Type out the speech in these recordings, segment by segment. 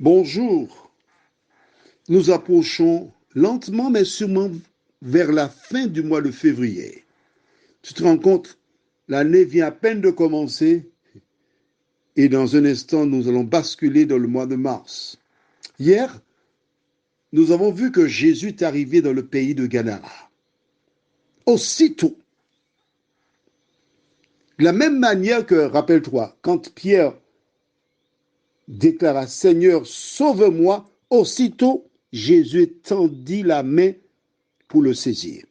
Bonjour, nous approchons lentement mais sûrement vers la fin du mois de février. Tu te rends compte, l'année vient à peine de commencer et dans un instant, nous allons basculer dans le mois de mars. Hier, nous avons vu que Jésus est arrivé dans le pays de Gadara. Aussitôt, de la même manière que, rappelle-toi, quand Pierre déclara Seigneur, sauve-moi, aussitôt Jésus tendit la main pour le saisir.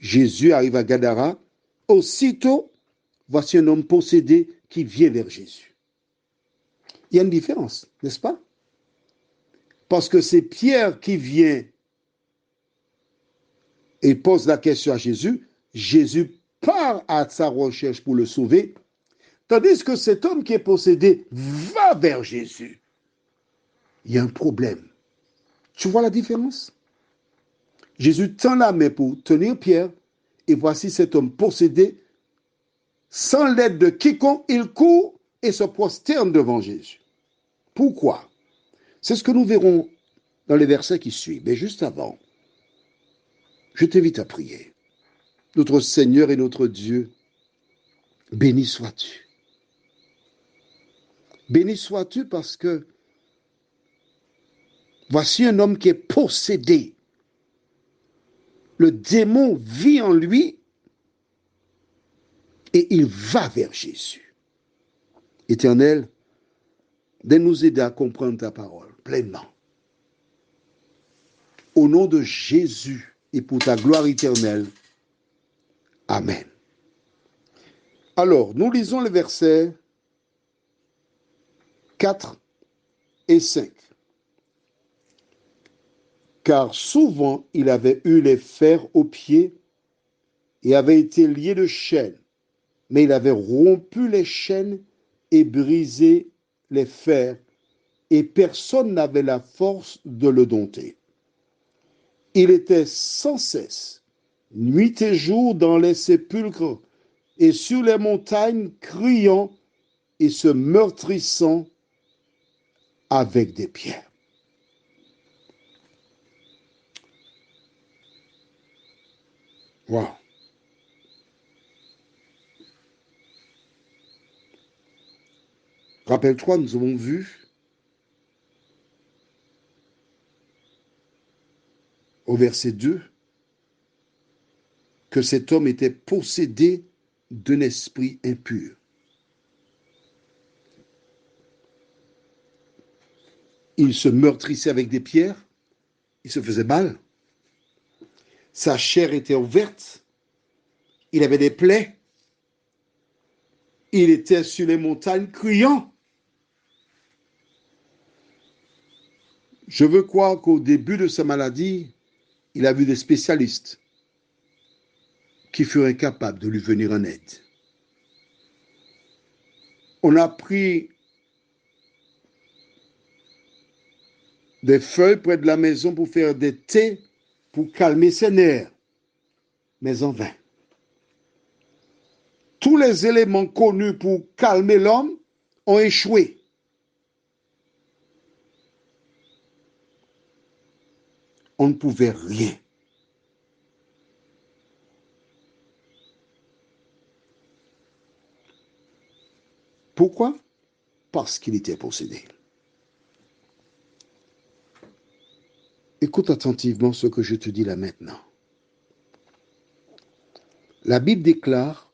Jésus arrive à Gadara. Aussitôt, voici un homme possédé qui vient vers Jésus. Il y a une différence, n'est-ce pas? Parce que c'est Pierre qui vient et pose la question à Jésus. Jésus part à sa recherche pour le sauver, tandis que cet homme qui est possédé va vers Jésus. Il y a un problème. Tu vois la différence? Jésus tend la main pour tenir Pierre, et voici cet homme possédé, sans l'aide de quiconque, il court et se prosterne devant Jésus. Pourquoi? C'est ce que nous verrons dans les versets qui suivent. Mais juste avant, je t'invite à prier. Notre Seigneur et notre Dieu, béni sois-tu. Béni sois-tu parce que voici un homme qui est possédé. Le démon vit en lui et il va vers Jésus. Éternel, de nous aider à comprendre ta parole pleinement. Au nom de Jésus et pour ta gloire éternelle. Amen. Alors, nous lisons les versets 4 et 5. Car souvent il avait eu les fers aux pieds et avait été lié de chaînes, mais il avait rompu les chaînes et brisé les fers, et personne n'avait la force de le dompter. Il était sans cesse, nuit et jour, dans les sépulcres et sur les montagnes, criant et se meurtrissant avec des pierres. Wow. Rappelle-toi, nous avons vu au verset 2 que cet homme était possédé d'un esprit impur. Il se meurtrissait avec des pierres, il se faisait mal, sa chair était ouverte, il avait des plaies, il était sur les montagnes criant. Je veux croire qu'au début de sa maladie, il a vu des spécialistes qui furent incapables de lui venir en aide. On a pris des feuilles près de la maison pour faire des thés pour calmer ses nerfs, mais en vain. Tous les éléments connus pour calmer l'homme ont échoué. On ne pouvait rien. Pourquoi? Parce qu'il était possédé. Écoute attentivement ce que je te dis là maintenant. La Bible déclare,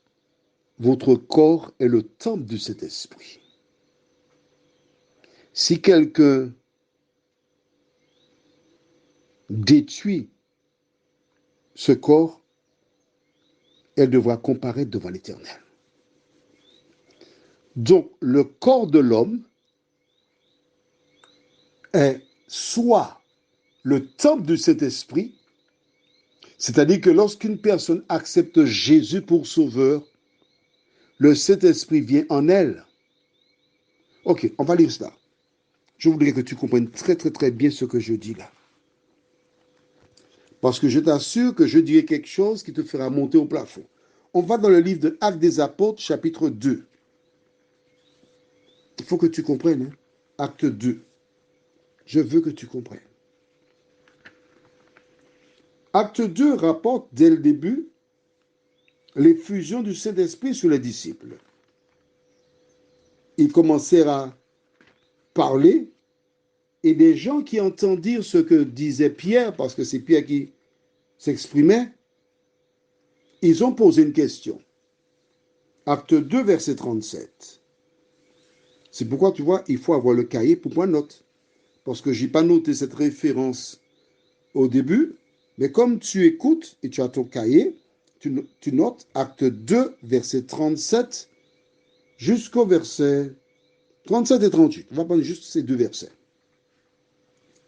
votre corps est le temple du Saint-Esprit. Si quelqu'un détruit ce corps, elle devra comparaître devant l'Éternel. Donc, le corps de l'homme est soit le temple du Saint-Esprit, c'est-à-dire que lorsqu'une personne accepte Jésus pour sauveur, le Saint-Esprit vient en elle. Ok, on va lire cela. Je voudrais que tu comprennes très bien ce que je dis là. Parce que je t'assure que je dirai quelque chose qui te fera monter au plafond. On va dans le livre de Actes des Apôtres, chapitre 2. Il faut que tu comprennes, hein? Acte 2. Je veux que tu comprennes. Acte 2 rapporte dès le début l'effusion du Saint-Esprit sur les disciples. Ils commencèrent à parler et des gens qui entendirent ce que disait Pierre, parce que c'est Pierre qui s'exprimait, ils ont posé une question. Acte 2, verset 37. C'est pourquoi, tu vois, il faut avoir le cahier pour prendre note. Parce que je n'ai pas noté cette référence au début, mais comme tu écoutes et tu as ton cahier, tu notes Acte 2, verset 37 jusqu'au verset 37 et 38. On va prendre juste ces deux versets.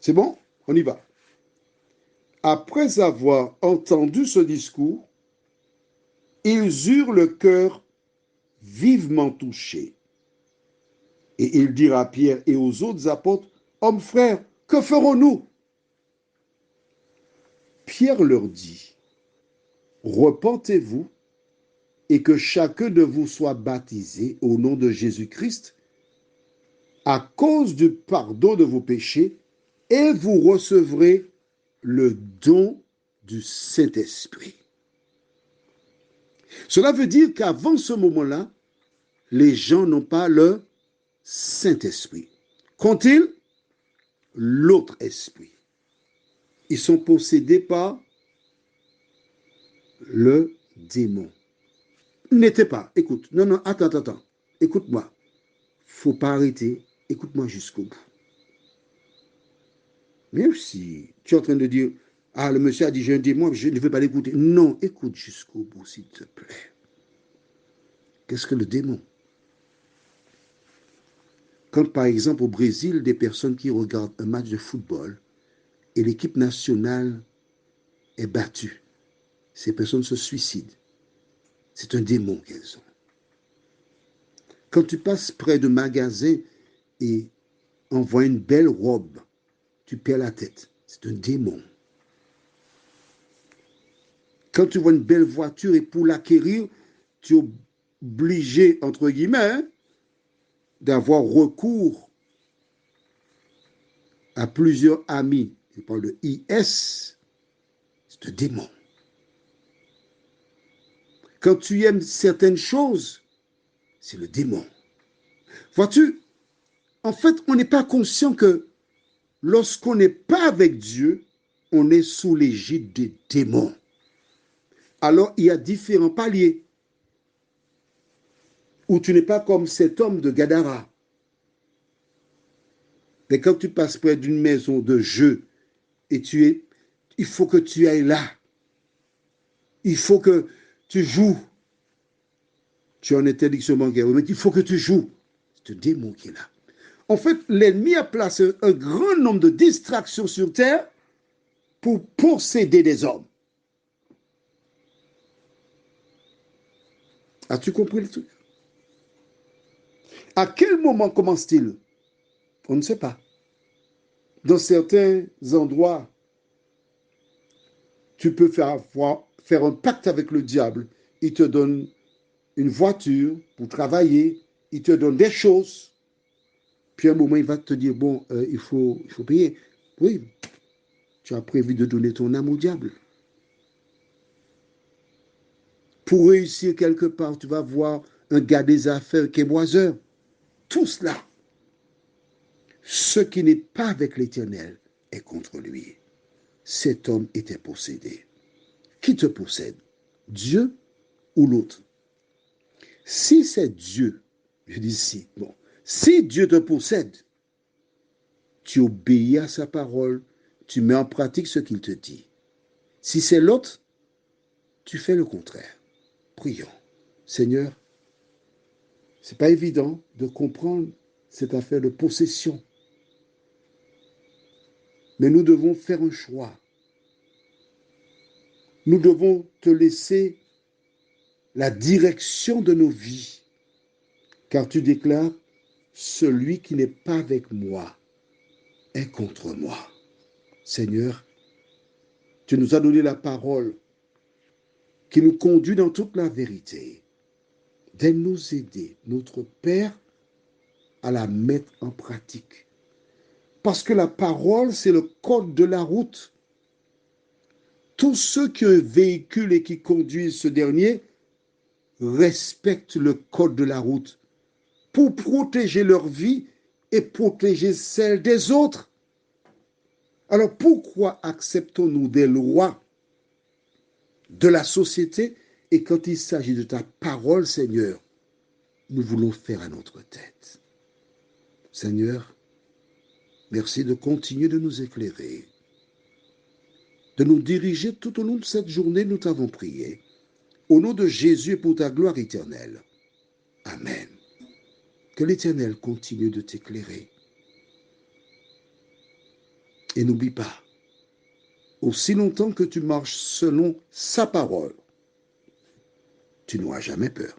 C'est bon? On y va. Après avoir entendu ce discours, ils eurent le cœur vivement touché. Et ils dirent à Pierre et aux autres apôtres, hommes frères, que ferons-nous? Pierre leur dit, repentez-vous et que chacun de vous soit baptisé au nom de Jésus-Christ à cause du pardon de vos péchés et vous recevrez le don du Saint-Esprit. Cela veut dire qu'avant ce moment-là, les gens n'ont pas le Saint-Esprit. Qu'ont-ils? L'autre esprit. Ils sont possédés par le démon. N'était pas, écoute, non, attends, écoute-moi. Faut pas arrêter, écoute-moi jusqu'au bout. Même si tu es en train de dire, ah, le monsieur a dit j'ai un démon, je ne veux pas l'écouter. Non, écoute jusqu'au bout, s'il te plaît. Qu'est-ce que le démon? Quand, par exemple, au Brésil, des personnes qui regardent un match de football et l'équipe nationale est battue, ces personnes se suicident. C'est un démon qu'elles ont. Quand tu passes près de magasins et on voit une belle robe, tu perds la tête. C'est un démon. Quand tu vois une belle voiture et pour l'acquérir, tu es obligé, entre guillemets, d'avoir recours à plusieurs amis. Je parle de IS, c'est un démon. Quand tu aimes certaines choses, c'est le démon. Vois-tu, en fait, on n'est pas conscient que lorsqu'on n'est pas avec Dieu, on est sous l'égide des démons. Alors, il y a différents paliers où tu n'es pas comme cet homme de Gadara. Mais quand tu passes près d'une maison de jeu et il faut que tu ailles là. Il faut que tu joues. Tu es en interdiction bancaire, mais il faut que tu joues. C'est un démon qui est là. En fait, l'ennemi a placé un grand nombre de distractions sur terre pour posséder des hommes. As-tu compris le truc? À quel moment commence-t-il? On ne sait pas. Dans certains endroits, tu peux faire un pacte avec le diable. Il te donne une voiture pour travailler, il te donne des choses. Puis à un moment, il va te dire, bon, il faut payer. Oui, tu as prévu de donner ton âme au diable. Pour réussir quelque part, tu vas voir un gars des affaires qui est boiseur. Tout cela, ce qui n'est pas avec l'Éternel est contre lui. Cet homme était possédé. Qui te possède? Dieu ou l'autre? Si c'est Dieu, je dis si, bon, si Dieu te possède, tu obéis à sa parole, tu mets en pratique ce qu'il te dit. Si c'est l'autre, tu fais le contraire. Prions. Seigneur, ce n'est pas évident de comprendre cette affaire de possession. Mais nous devons faire un choix. Nous devons te laisser la direction de nos vies. Car tu déclares, celui qui n'est pas avec moi est contre moi. Seigneur, tu nous as donné la parole qui nous conduit dans toute la vérité. De nous aider, notre Père, à la mettre en pratique. Parce que la parole, c'est le code de la route. Tous ceux qui ont un véhicule et qui conduisent ce dernier respectent le code de la route pour protéger leur vie et protéger celle des autres. Alors pourquoi acceptons-nous des lois de la société et quand il s'agit de ta parole, Seigneur, nous voulons faire à notre tête? Seigneur, merci de continuer de nous éclairer, de nous diriger tout au long de cette journée, nous t'avons prié. Au nom de Jésus et pour ta gloire éternelle. Amen. Que l'Éternel continue de t'éclairer. Et n'oublie pas, aussi longtemps que tu marches selon sa parole, tu n'auras jamais peur.